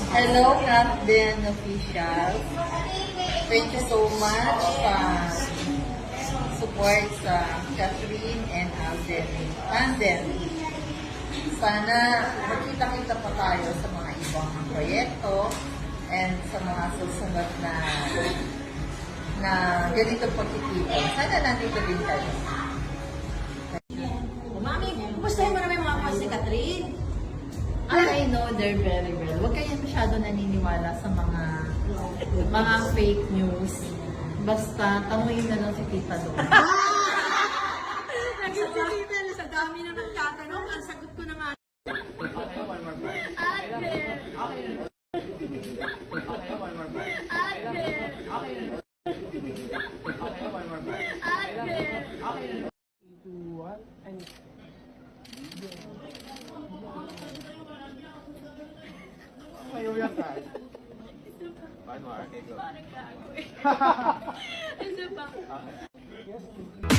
Hello, Captain Official. Thank you so much sa support sa Catherine and Alden. Sana magkita-kita pa tayo sa mga ibang proyekto and sa mga susunod na ganito pagkikita. Sana nandito din kayo. Mami, kumustahin mo naman yung mga fans ni Catherine? I know they're very well. Huwag kayo masyado naniniwala sa mga fake news. Basta, tanungin na lang si Tita doon. Nagsisilita na sa dami na nagtatanong, ang sagot ko na nga. Ayaw yan guys. Paano? Okay, go. Isa pa. Yes.